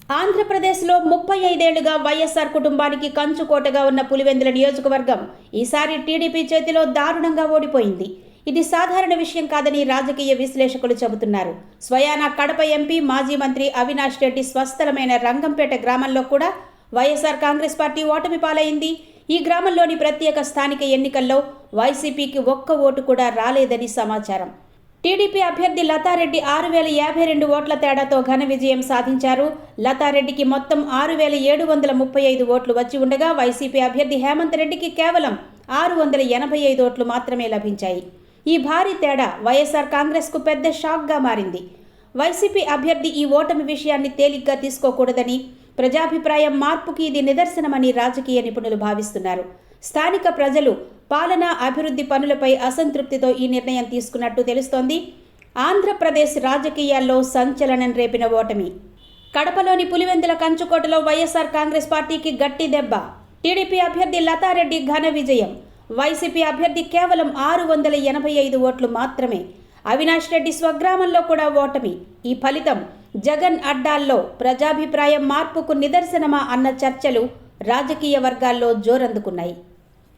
ఆంధ్రప్రదేశ్లో 35 ఏళ్లుగా వైఎస్ఆర్ కుటుంబానికి కంచుకోటగా ఉన్న పులివెందుల నియోజకవర్గం ఈసారి టీడీపీ చేతిలో దారుణంగా ఓడిపోయింది. ఇది సాధారణ విషయం కాదని రాజకీయ విశ్లేషకులు చెబుతున్నారు. స్వయానా కడప ఎంపీ మాజీ మంత్రి అవినాష్ రెడ్డి స్వస్థలమైన రంగంపేట గ్రామంలో కూడా వైఎస్ఆర్ కాంగ్రెస్ పార్టీ ఓటమి పాలైంది. ఈ గ్రామంలోని ప్రత్యేక స్థానిక ఎన్నికల్లో వైసీపీకి ఒక్క ఓటు కూడా రాలేదని సమాచారం. టీడీపీ అభ్యర్థి లతారెడ్డి 6052 ఓట్ల తేడాతో ఘన విజయం సాధించారు. లతారెడ్డికి మొత్తం 6735 ఓట్లు వచ్చి ఉండగా వైసీపీ అభ్యర్థి హేమంత్ రెడ్డికి కేవలం 685 ఓట్లు మాత్రమే లభించాయి. ఈ భారీ తేడా వైఎస్ఆర్ కాంగ్రెస్కు పెద్ద షాక్గా మారింది. వైసీపీ అభ్యర్థి ఈ ఓటమి విషయాన్ని తేలిగ్గా తీసుకోకూడదని, ప్రజాభిప్రాయం మార్పుకి ఇది నిదర్శనమని రాజకీయ నిపుణులు భావిస్తున్నారు. స్థానిక ప్రజలు పాలనా అభివృద్ధి పనులపై అసంతృప్తితో ఈ నిర్ణయం తీసుకున్నట్టు తెలుస్తోంది. ఆంధ్రప్రదేశ్ రాజకీయాల్లో సంచలనం రేపిన ఓటమి. కడపలోని పులివెందుల కంచుకోటలో వైఎస్ఆర్ కాంగ్రెస్ పార్టీకి గట్టి దెబ్బ. టీడీపీ అభ్యర్థి లతారెడ్డి ఘన విజయం. వైసీపీ అభ్యర్థి కేవలం 685 ఓట్లు మాత్రమే. అవినాష్ రెడ్డి స్వగ్రామంలో కూడా ఓటమి. ఈ ఫలితం జగన్ అడ్డాల్లో ప్రజాభిప్రాయం మార్పుకు నిదర్శనమా అన్న చర్చలు రాజకీయ వర్గాల్లో జోరందుకున్నాయి.